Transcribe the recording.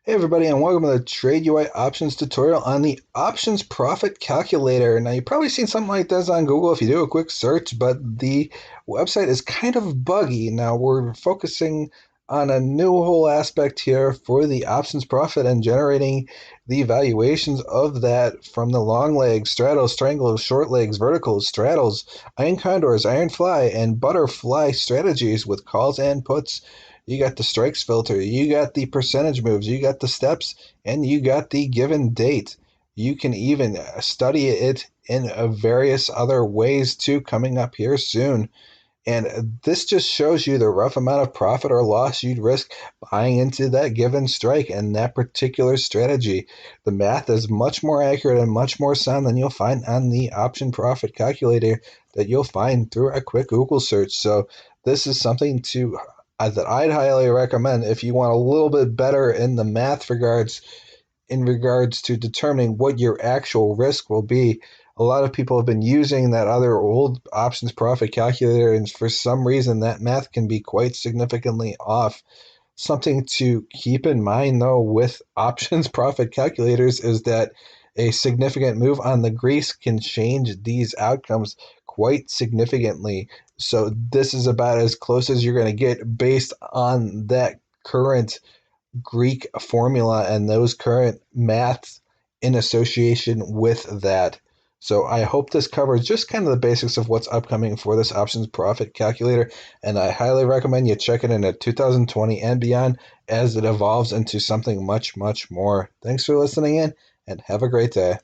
Hey everybody, and welcome to the TradeUI options tutorial on the options profit calculator. Now you've probably seen something like this on Google if you do a quick search, but the website is kind of buggy. Now we're focusing on a new whole aspect here for the options profit and generating the valuations of that from the long legs, straddles, triangles, short legs, verticals, straddles, iron condors, iron fly, and butterfly strategies with calls and puts. You got the strikes filter, you got the percentage moves, you got the steps, and you got the given date. You can even study it in various other ways too, coming up here soon. And this just shows you the rough amount of profit or loss you'd risk buying into that given strike and that particular strategy. The math is much more accurate and much more sound than you'll find on the option profit calculator that you'll find through a quick Google search. So this is something to that I'd highly recommend if you want a little bit better in the math regards in regards to determining what your actual risk will be. A lot of people have been using that other old options profit calculator, and for some reason, that math can be quite significantly off. Something to keep in mind, though, with options profit calculators is that a significant move on the grease can change these outcomes quite significantly. So, this is about as close as you're going to get based on that current Greek formula and those current maths in association with that. So I hope this covers just kind of the basics of what's upcoming for this options profit calculator, and I highly recommend you check it in at 2020 and beyond as it evolves into something much, much more. Thanks for listening in, and have a great day.